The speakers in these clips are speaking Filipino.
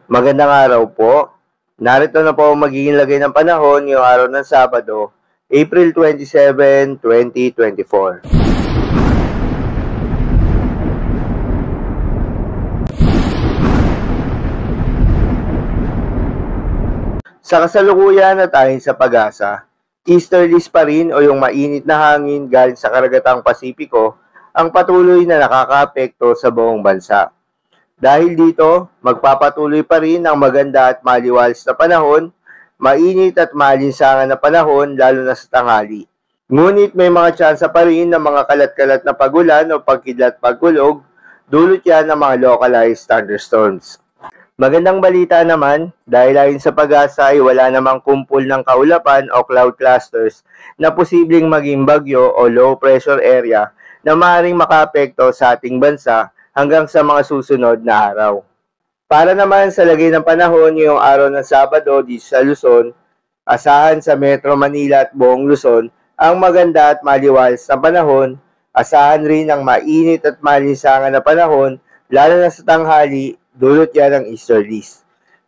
Magandang araw po. Narito na po ang magiging lagay ng panahon ngayong araw ng Sabado, April 27, 2024. Sa kasalukuyan at ayon sa pag-asa, easterlies pa rin o yung mainit na hangin galing sa karagatang Pasipiko ang patuloy na nakakaapekto sa buong bansa. Dahil dito, magpapatuloy pa rin ang maganda at maliwalas na panahon, mainit at maalinsangan na panahon lalo na sa tanghali. Ngunit may mga tsansa pa rin ng mga kalat-kalat na pagulan o pagkidlat-pagkulog, dulot yan ng mga localized thunderstorms. Magandang balita naman, dahil ayon sa pag-asa ay wala namang kumpol ng kaulapan o cloud clusters na posibleng maging bagyo o low pressure area na maaaring makaapekto sa ating bansa hanggang sa mga susunod na araw. Para naman sa lagay ng panahon ngayong araw ng Sabado dito sa Luzon, asahan sa Metro Manila at buong Luzon ang maganda at maliwalas na panahon, asahan rin ang mainit at malinsangan na panahon lalo na sa tanghali, dulot yan ng easterlies.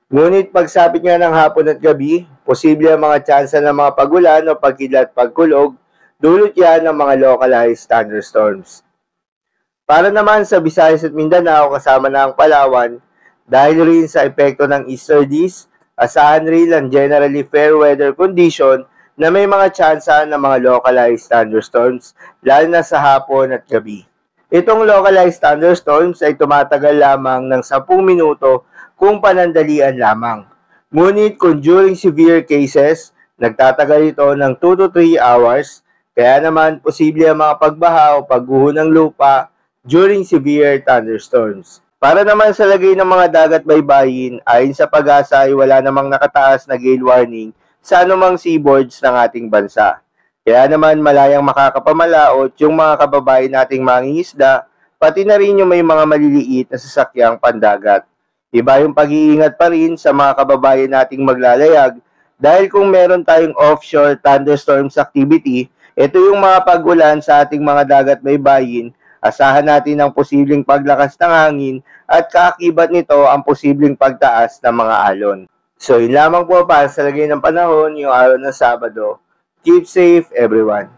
Ngunit pagsapit nga ng hapon at gabi, posible ang mga tsansa ng mga pagulan o pagkidlat-pagkulog, dulot yan ng mga localized thunderstorms. Para naman sa Visayas at Mindanao kasama na ang Palawan, dahil rin sa epekto ng easterlies, asahan rin ang generally fair weather condition na may mga tsansa ng mga localized thunderstorms, lalo na sa hapon at gabi. Itong localized thunderstorms ay tumatagal lamang ng 10 minuto kung panandalian lamang. Ngunit kung during severe cases, nagtatagal ito ng 2 to 3 hours, kaya naman posible ang mga pagbaha o pagguho ng lupa during severe thunderstorms. Para naman sa lagay ng mga dagat baybayin, ayon sa pag-asa ay wala namang nakataas na gale warning sa anumang seaboards ng ating bansa. Kaya naman malayang makakapamalaot yung mga kababayan nating mangingisda, pati na rin yung may mga maliliit na sasakyang pandagat. Iba yung pag-iingat pa rin sa mga kababayan nating maglalayag dahil kung meron tayong offshore thunderstorms activity, ito yung mga pag-ulan sa ating mga dagat baybayin, asahan natin ang posibleng paglakas ng hangin at kaakibat nito ang posibleng pagtaas ng mga alon. So yun lamang po para sa lagay ng panahon yung araw ng Sabado. Keep safe everyone.